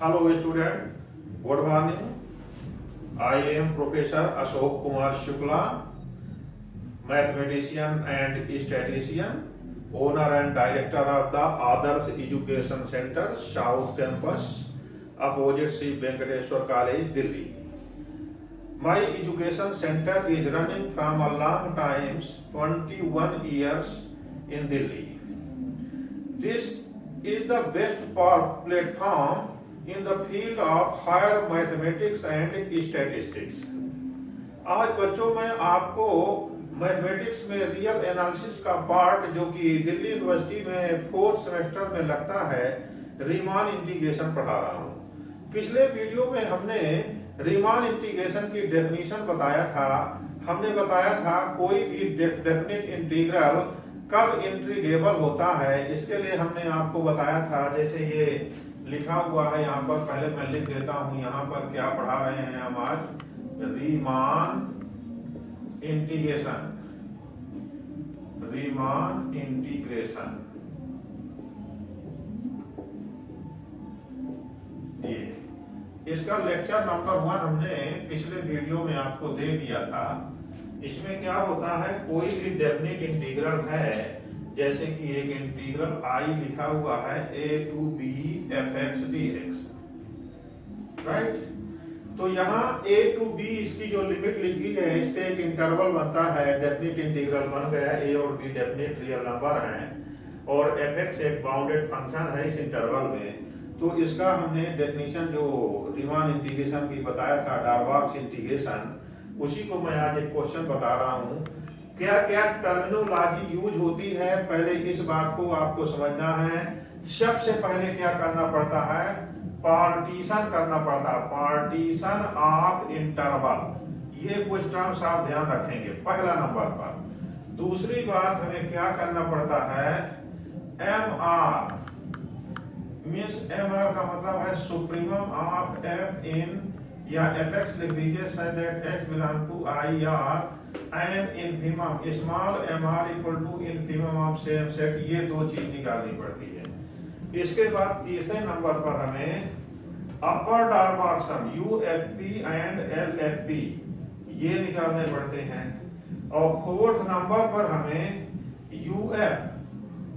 Hello student, good morning. I am Professor Ashok Kumar Shukla, mathematician and statistician, owner and director of the Adarsh Education Center, South Campus, opposite Sri Venkateswar College, Delhi. My education center is running from a long time, 21 years in Delhi. This is the best platform in the field of higher mathematics and statistics. आज बच्चों में आपको mathematics में real analysis का part जो कि Delhi university में 4th semester में लगता है, रीमान इंटीग्रेशन पढ़ा रहा हूँ। पिछले वीडियो में हमने रीमान इंटीग्रेशन की डेफिनेशन बताया था। हमने बताया था कोई भी डेफिनेट इंटीग्रल कब इंटीग्रेबल होता है। इसके लिए हमने आपको बताया था, जैसे ये लिखा हुआ है यहाँ पर, पहले मैं लिख देता हूं यहाँ पर क्या पढ़ा रहे हैं हम आज, रीमान इंटीग्रेशन। रीमान इंटीग्रेशन ये इसका लेक्चर नंबर 1 हमने पिछले वीडियो में आपको दे दिया था। इसमें क्या होता है, कोई भी डेफिनेट इंटीग्रल है, जैसे कि एक इंटीग्रल I लिखा हुआ है a to b fx dx, right. तो यहाँ a to b इसकी जो लिमिट लिखी है, इससे एक इंटरवल बनता है, डेफिनेट इंटीग्रल बन गया। a और b डेफिनेट रियल नंबर हैं और fx एक बाउंडेड फंक्शन है इस इंटरवल में। तो इसका हमने डेफिनेशन जो रीमान इंटीग्रेशन की बताया था, डार्बॉक्स इंटीग्रेशन, उसी को मैं आज एक क्वेश्चन बता रहा हूँ। क्या क्या टर्मिनोलॉजी यूज होती है, पहले इस बात को आपको समझना है। सबसे पहले क्या करना पड़ता है, पार्टीशन करना पड़ता है, पार्टीशन ऑफ इंटरवल। ये कुछ टर्म्स आप ध्यान रखेंगे पहला नंबर पर। दूसरी बात हमें क्या करना पड़ता है, M R means M R का मतलब है सुप्रीमम ऑफ एफ इन या एफ एक्स लिख दीजिए, such that X belong to I R and infimum small M R equal to infimum of same set. ये दो चीज निकालनी पड़ती है। इसके बाद तीसरे नंबर पर हमें upper Darboux sum U F P and L F P ये निकालने पड़ते हैं। और फोर्थ नंबर पर हमें U F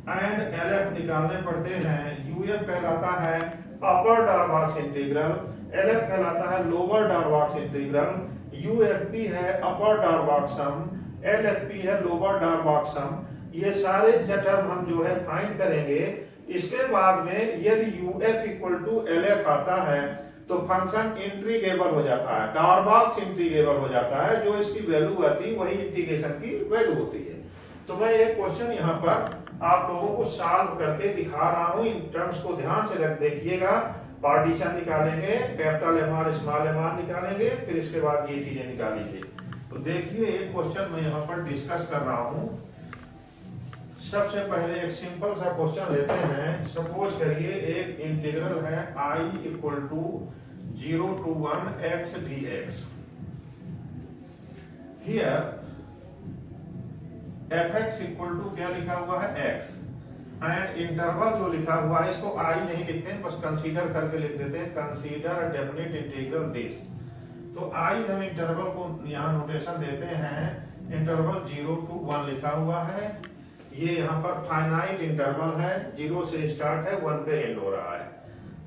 and L F निकालने पड़ते हैं। यू एफ कहलाता है upper Darboux integral, L F कहलाता है लोअर डार्बॉक्स इंटीग्रल। यूएफपी है अपर डार्बॉक्स सम, एलएफपी है लोअर डार्बॉक्स सम। ये सारे टर्म हम जो है फाइंड करेंगे। इसके बाद में यदि यूएफ इक्वल टू एलएफ आता है तो फंक्शन इंटीग्रेबल हो जाता है, डार्बॉक्स इंटीग्रेबल हो जाता है। जो इसकी वैल्यू आती है वही इंटीग्रेशन की वैल्यू होती है। तो मैं एक क्वेश्चन यहाँ पर आप लोगों को सॉल्व करके दिखा रहा हूँ। इन टर्म्स को ध्यान से रख देखिएगा। पार्टीशन निकालेंगे, capital M R small M R निकालेंगे, फिर इसके बाद ये चीजें निकालेंगे। तो देखिए एक क्वेश्चन मैं यहाँ पर डिस्कस कर रहा हूँ। सबसे पहले एक सिंपल सा क्वेश्चन लेते हैं। सपोज करिए एक इंटीग्रल है I equal to 0 to 1 x dx। Here fx equal to क्या लिखा हुआ है, x, एंड इंटरवल जो लिखा हुआ है इसको I नहीं लिखते हैं, बस कंसीडर करके लिख देते हैं, कंसीडर डेफिनेट इंटीग्रल दिस। तो I हम इंटरवल को यहाँ नोटेशन देते हैं, इंटरवल 0 to 1 लिखा हुआ है। ये यहाँ पर फाइनाइट इंटरवल है, 0 से स्टार्ट है, 1 पे एंड हो रहा है।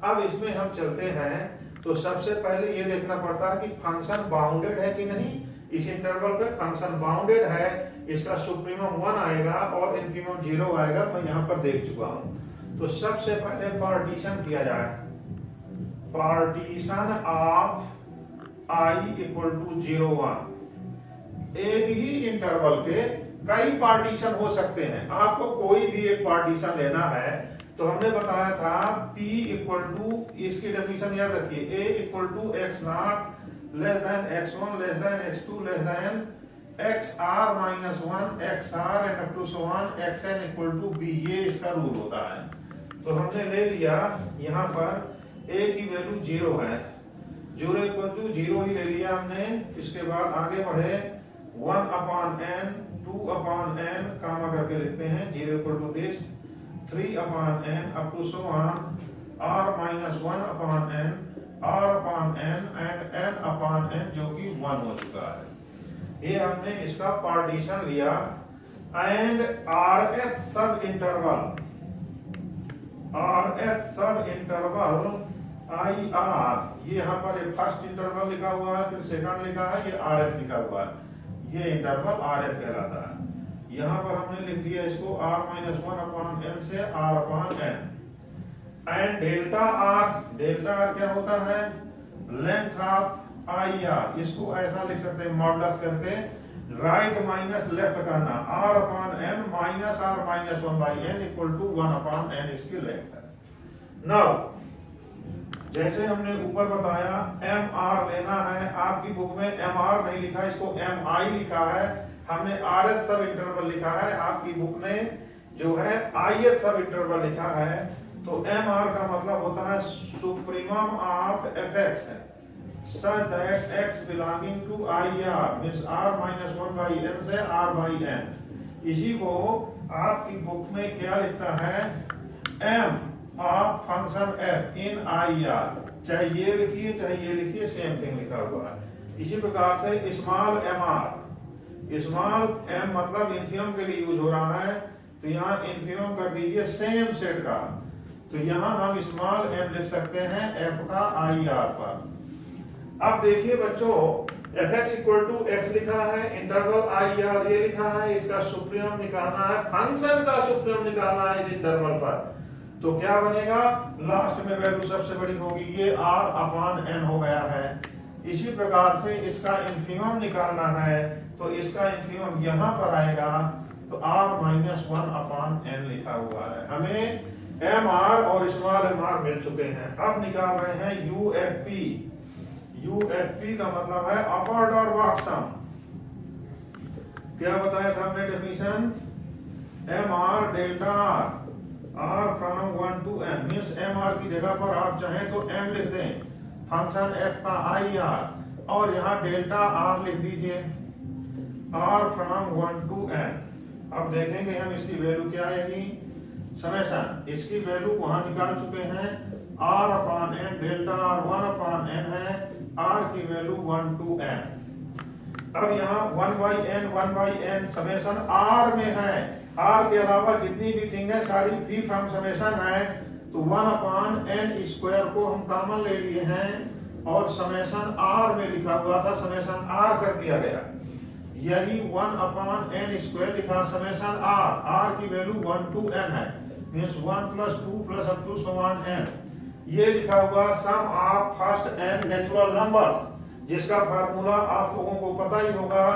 अब इसमें हम चलते हैं तो सबसे पहले ये देखना पड़ता है कि फंक्शन बाउंडेड है कि नहीं। इस इंटरवल पे फंक्शन बाउंडेड है, इसका सुप्रीमम 1 आएगा और इनफिमम 0 आएगा। मैं यहाँ पर देख चुका हूँ। तो सबसे पहले पार्टीशन किया जाए, partition of I equal to 0 1। एक ही इंटरवल के कई पार्टीशन हो सकते हैं, आपको कोई भी एक पार्टीशन लेना है। तो हमने बताया था P इक्वल टू, इसकी डेफिनेशन याद रखिए, A equal to X not less than x1 less than x2 less than xr minus 1 xr and up to so on xn equal to b। ये इसका रूल होता है। तो हमने ले लिया यहाँ पर a की वैल्यू 0 है, 0 इक्वल टू 0 ही ले लिया हमने। इसके बाद आगे बढ़े 1 upon n 2 upon n comma करके लिखते हैं, 0 equal to this 3 upon n up to so on r minus 1/n r/n and n/n जो कि 1 हो चुका है। ये हमने इसका पार्टीशन लिया एंड rth सब इंटरवल आई आर, ये यहाँ पर फर्स्ट इंटरवल लिखा हुआ है, फिर सेकंड लिखा है, ये आर एस लिखा हुआ है, ये इंटरवल आर एफ कहलाता है। यहाँ पर हमने लिख दिया इसको r माइनस 1/n से r/n एंड डेल्टा आर क्या होता है, लेंथ ऑफ आई आर, इसको ऐसा लिख सकते हैं मॉडुलस करके राइट माइनस लेफ्ट करना, r/n minus r minus 1/n equal to 1/n इसकी लेंथ है। नाउ जैसे हमने ऊपर बताया एम आर लेना है, आपकी बुक में एम आर नहीं लिखा है, इसको एम आई लिखा है, हमने आर एस सब इंटरवल लिखा है, आपकी बुक में जो है आई एस सब इंटरवल लिखा है। तो एम आर का मतलब होता है सुप्रीमम ऑफ एफ एक्स है such that x belonging to IR means r minus 1/n से r/n। इसी को आपकी बुक में क्या लिखता है, m of function f in IR, चाहे ये लिखिए चाहे ये लिखिए सेम थिंग लिखा हुआ है। इसी प्रकार से स्मॉल mr, स्मॉल m मतलब इन्फिनियम के लिए यूज हो रहा है, तो यहाँ इन्फिनियम कर दीजिए सेम सेट का, तो यहाँ हम स्मॉल m लिख सकते हैं f का IR पर। अब देखिए बच्चों fx इक्वल टू x लिखा है, इंटरवल IR ये लिखा है, इसका सुप्रीमम निकालना है, फंक्शन का सुप्रीमम निकालना है इस इंटरवल पर, तो क्या बनेगा, लास्ट में वैल्यू सबसे बड़ी होगी, ये r/n हो गया है। इसी प्रकार से इसका इन्फिनिमम निकालना है, तो इसका इन्फिनिमम यहाँ पर आएगा, तो r माइनस 1/n लिखा हुआ है। हमें एम आर और स्मॉल एम आर मिल चुके हैं। अब निकाल रहे हैं यूएफपी। यूएफपी का मतलब है अपर डॉरबॉक्स सम। क्या बताया था हमने definition, M R delta R from 1 to n means M R की जगह पर आप चाहें तो m लिख दें, फंक्शन f का आई आर, और यहाँ डेल्टा आर लिख दीजिए, r फ्रॉम 1 to n। अब देखेंगे हम इसकी वैल्यू क्या आएगी, समेशन, इसकी वैल्यू वहां निकाल चुके हैं, r/n डेल्टा r 1/n है, r की वैल्यू 1 to n। अब यहाँ 1/n समेशन r में है, r के अलावा जितनी भी थिंग है सारी फ्री फ्रॉम समेशन है, तो 1/n स्क्वायर को हम कॉमन ले लिए हैं और समेशन r में लिखा हुआ था, समेशन r कर दिया गया, यही 1/n स्क्वायर लिखा, समेशन r की वैल्यू 1 to n है, means 1 + 2 + up to so on n। ये लिखा हुआ sum of first n natural numbers, जिसका फार्मूला आप लोगों को पता ही होगा,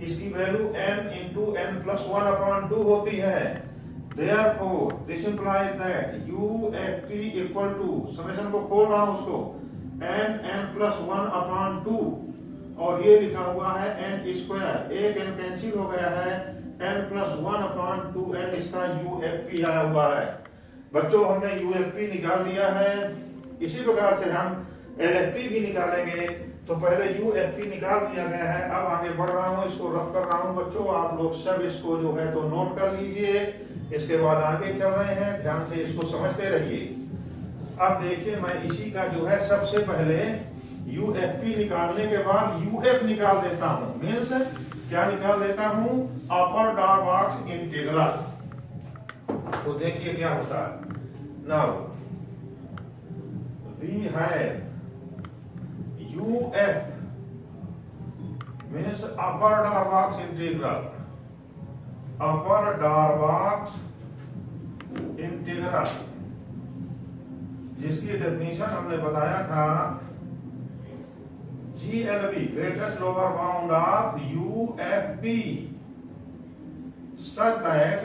इसकी वैल्यू n × n + 1/2 होती है। Therefore, this implies that UFT equal to, summation को खोल रहा हूं उसको, n + 1/2, और ये लिखा हुआ है n स्क्वायर, एक n कैंसिल हो गया है, n + 1/2n इसका UFP आया हुआ है। बच्चों हमने UFP निकाल दिया है, इसी प्रकार से हम LFP भी निकालेंगे। तो पहले UFP निकाल दिया गया है, अब आगे बढ़ रहा हूँ, इसको रफ कर रहा हूँ बच्चों, आप लोग सब इसको जो है तो नोट कर लीजिए, इसके बाद आगे चल रहे हैं, ध्यान से इसको समझते रहिए। अब देखिए मैं इसी का जो है सबसे पहले UFP निकालने के बाद UF निकाल देता हूँ, मीन्स क्या निकाल देता हूँ, अपर डॉरबॉक्स इंटीग्रल। तो देखिए क्या होता है, now we have UF means upper Darboux integral, upper Darboux integral, जिसकी डेफिनेशन हमने बताया था GLB greatest lower bound of UFP such that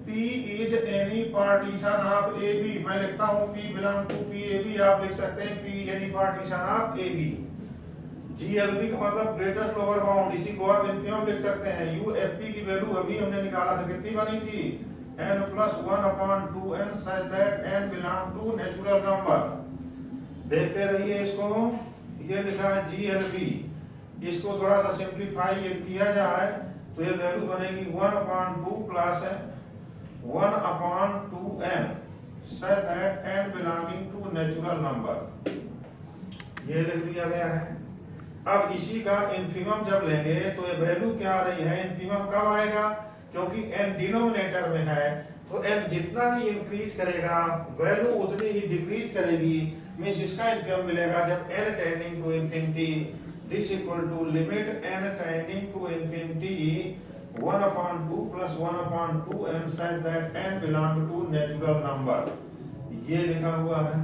P is any partition of AB। मैं लिखता हूं P belong to PAB, आप लिख सकते हैं P any partition of AB। GLB का मतलब ग्रेटेस्ट लोअर बाउंड, इसी को आप इन्फिनिमम लिख सकते हैं। UFP की वैल्यू अभी हमने निकाला था, कितनी बनी थी, n + 1/2n such that n belong to natural number. देखते रहिए इसको, ये लिखा है GLB, इसको थोड़ा सा सिंप्लीफाई किया जाए तो ये वैल्यू बनेगी 1/2 + 1/2n such that n belonging to natural number, ये लिख दिया गया है। अब इसी का इन्फिमम जब लेंगे तो ये वैल्यू क्या आ रही है, इन्फिमम कब आएगा, क्योंकि n डिनोमिनेटर में है तो n जितना ही इंक्रीज करेगा वैल्यू उतनी ही डिक्रीज करेगी। मींस इसका इन्फिमम मिलेगा जब n tending to infinity, this equal to limit n tending to infinity 1/2 plus 1/2 and such that n belong to natural number, ये लिखा हुआ है।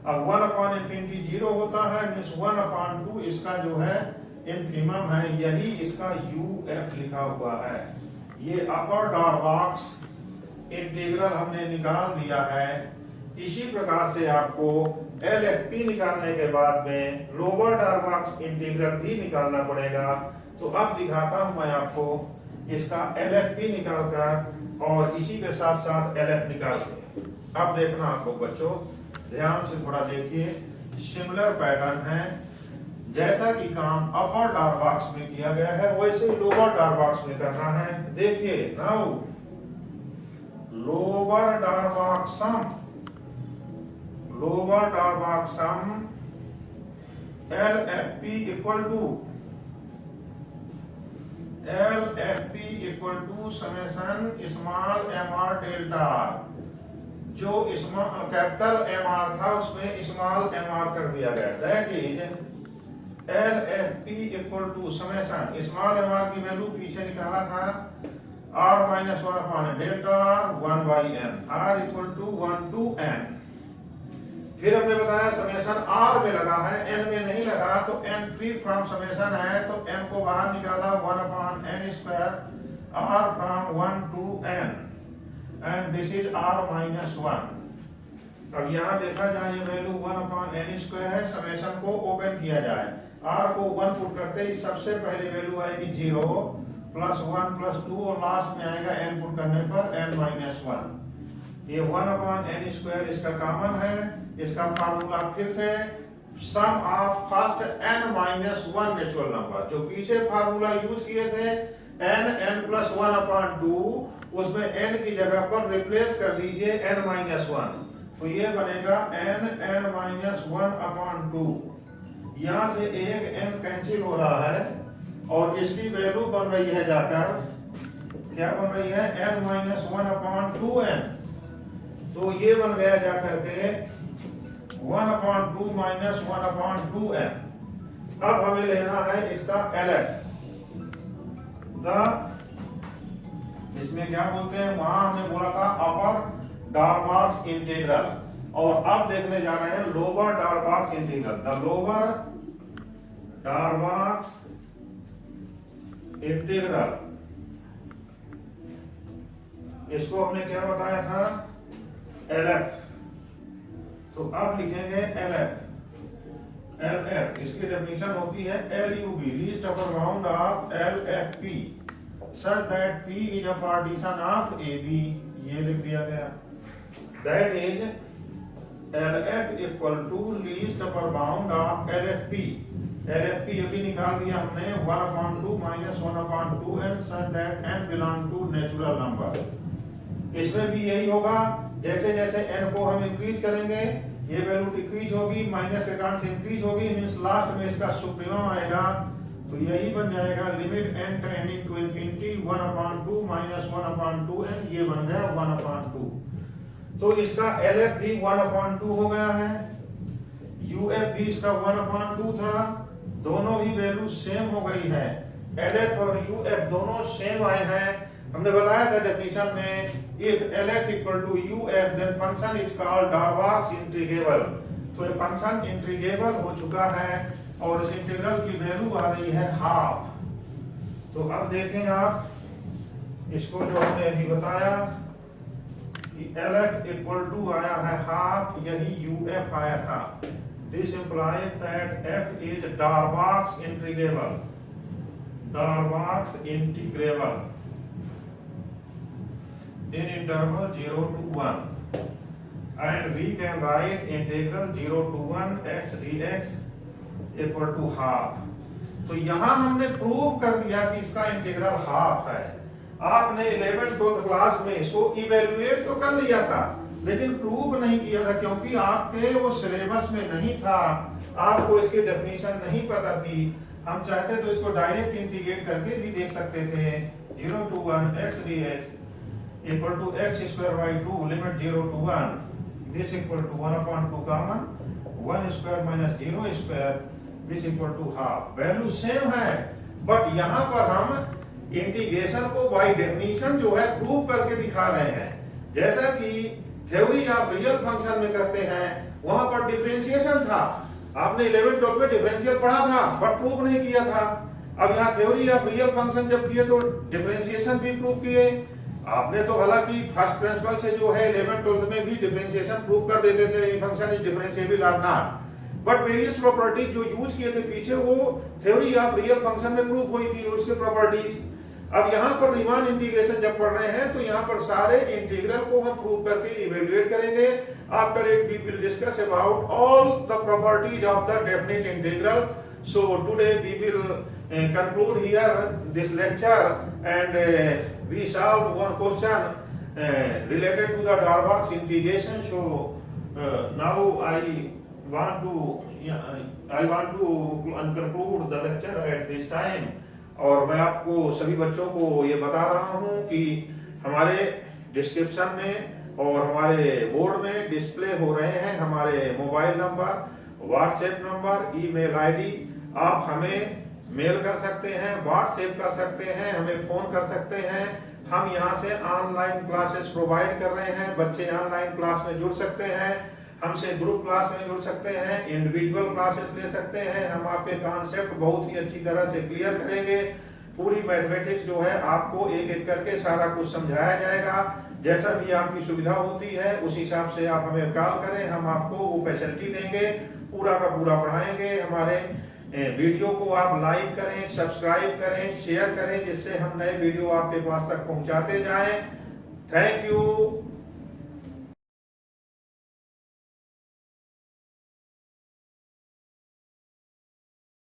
अब 1/infinity 0 होता है, मींस 1/2 इसका जो है इन्फिमम है, यही इसका uf लिखा हुआ है। ये अपर डॉरबॉक्स इंटीग्रल हमने निकाल दिया है। इसी प्रकार से आपको LFP निकालने के बाद में लोअर डॉरबॉक्स इंटीग्रल भी निकालना पड़ेगा। तो अब दिखाता हूं मैं आपको इसका LFP निकालकर और इसी के साथ साथ LF निकाल के। अब देखना आप लोग बच्चों ध्यान से थोड़ा देखिए, सिमिलर पैटर्न है। जैसा कि काम अपर डॉरबॉक्स में किया गया है वैसे ही लोअर डॉरबॉक्स में करना है। देखिए now lower Darboux sum LFP equal to summation small mr delta. जो कैपिटल mr था उसमें स्मॉल mr कर दिया गया, that is LFP equal to summation small mr की वैल्यू पीछे निकाला था r-1 delta 1/n, r equal to 1 to n। फिर हमने बताया समेशन r में लगा है, n में नहीं लगा, तो n फ्री फ्रॉम समेशन है तो n को बाहर निकाला 1/n² r from 1 to n and this is r-1। अब यहाँ देखा जाए ये वैल्यू 1/n² है, समेशन को ओपन किया जाए, r को 1 पुट करते ही सबसे पहले वैल्यू आएगी 0 +1 +2 और लास्ट में आएगा n पुट करने पर n-1। ये 1/n² इसका कॉमन है। इसका फार्मूला फिर से sum of first n-1 natural number, जो पीछे फार्मूला यूज किए थे n + 1/2, उसमें n की जगह पर रिप्लेस कर दीजिए n-1, तो ये बनेगा n-1/2। यहां से एक n कैंसिल हो रहा है और इसकी वैल्यू बन रही है जाकर, क्या बन रही है, n-1/2n। तो ये बन गया जाकर के 1/2 - 1/2n। अब हमें लेना है इसका LF, इसमें क्या बोलते हैं, वहां हमने बोला था अपर डॉरबॉक्स इंटीग्रल, और अब देखने जा रहे हैं lower Darboux integral. The lower Darboux integral, इसको हमने क्या बताया था, LF। तो अब लिखेंगे LF, इसकी डेफिनेशन होती है LUB, least upper bound of LFP, such that P is a partition of AB, ये लिख दिया गया। That is LF equal to least upper bound of LFP। LFP अभी निकाल दिया हमने 1/2 - 1/2n, such that n belong to natural number। इसमें भी यही होगा, जैसे जैसे n को हम इंक्रीज करेंगे ये वैल्यू डिक्रीज होगी, माइनस के कारण से इंक्रीज होगी, मींस लास्ट में इसका सुप्रीमम आएगा। तो यही बन जाएगा limit n tending to infinity 1/2 - 1/2n, ये बन गया 1/2। तो इसका LF भी 1/2 हो गया है, UF भी इसका 1/2 था, दोनों ही वैल्यू सेम हो गई है। LF और UF दोनों सेम आए हैं। हमने बताया था डेफिनेशन में, if LF equal to UF then function is called Darboux integrable. तो ये फंक्शन इंटीग्रेबल हो चुका है और इस इंटीग्रल की वैल्यू आ रही है हाफ। तो अब देखें आप इसको, जो हमने अभी बताया कि LF इक्वल टू आया है हाफ, यही UF आया था। This implies that F is Darboux integrable, Darboux integrable in interval 0 to 1, and we can write integral 0 to 1 x dx equal to half। तो यहां हमने प्रूव कर दिया कि इसका इंटीग्रल हाफ है। आपने 11th 12th क्लास में इसको इवेल्युएट तो कर लिया था, लेकिन प्रूव नहीं किया था क्योंकि आपके वो सिलेबस में नहीं था, आपको इसकी डेफिनेशन नहीं पता थी। हम चाहते तो इसको डायरेक्ट इंटीग्रेट करके भी देख सकते थे। 0 to 1 x dx equal to x square by 2 limit 0 to 1 this equal to 1/2 common 1 square minus 0 square this equal to half. Value same है, बट यहाँ पर हम इंटीग्रेशन को बाय डेफिनेशन जो है प्रूव करके दिखा रहे हैं। जैसा कि थ्योरी आप रियल फंक्शन में करते हैं, वहां पर डिफरेंशिएशन था, आपने 11th 12th में डिफरेंशियल पढ़ा था बट प्रूव नहीं किया था। अब यहाँ थ्योरी आप रियल फंक्शन जब किए तो डिफरेंशिएशन भी प्रूव किए आपने। तो हालांकि फर्स्ट प्रिंसिपल से जो है 11th 12th में भी डिफरेंशिएशन प्रूव कर देते थे, फंक्शन इज डिफरेंशिएबल और नॉट, बट वेरियस प्रॉपर्टीज जो यूज किए थे पीछे वो थ्योरी आप रियल फंक्शन में प्रूव हुई थी उसके प्रॉपर्टीज। अब यहाँ पर रीमान इंटीग्रेशन जब पढ़ रहे हैं तो यहाँ पर सारे इंटीग्रल को हम प्रूव करके इवेल्युएट करेंगे। After it we will discuss about all the properties of the definite integral. So today we will conclude here this lecture and we solve one question related to the Darboux integration. So now I want to conclude the lecture at this time। और मैं आपको सभी बच्चों को ये बता रहा हूँ कि हमारे डिस्क्रिप्शन में और हमारे बोर्ड में डिस्प्ले हो रहे हैं हमारे mobile number, WhatsApp number, email ID. आप हमें मेल कर सकते हैं, व्हाट्सएप कर सकते हैं, हमें फोन कर सकते हैं। हम यहाँ से ऑनलाइन क्लासेस प्रोवाइड कर रहे हैं, बच्चे ऑनलाइन क्लास में जुड़ सकते हैं, हमसे ग्रुप क्लास में जुड़ सकते हैं, इंडिविजुअल क्लासेस ले सकते हैं। हम आपके कॉन्सेप्ट बहुत ही अच्छी तरह से क्लियर करेंगे। पूरी मैथमेटिक्स जो है आपको एक एक करके सारा कुछ समझाया जाएगा। जैसा भी आपकी सुविधा होती है उस हिसाब से आप हमें कॉल करें, हम आपको वो फैसिलिटी देंगे, पूरा का पूरा पढ़ाएंगे। हमारे वीडियो को आप लाइक करें, सब्सक्राइब करें, शेयर करें, जिससे हम नए वीडियो आपके पास तक पहुंचाते जाएं। Thank you.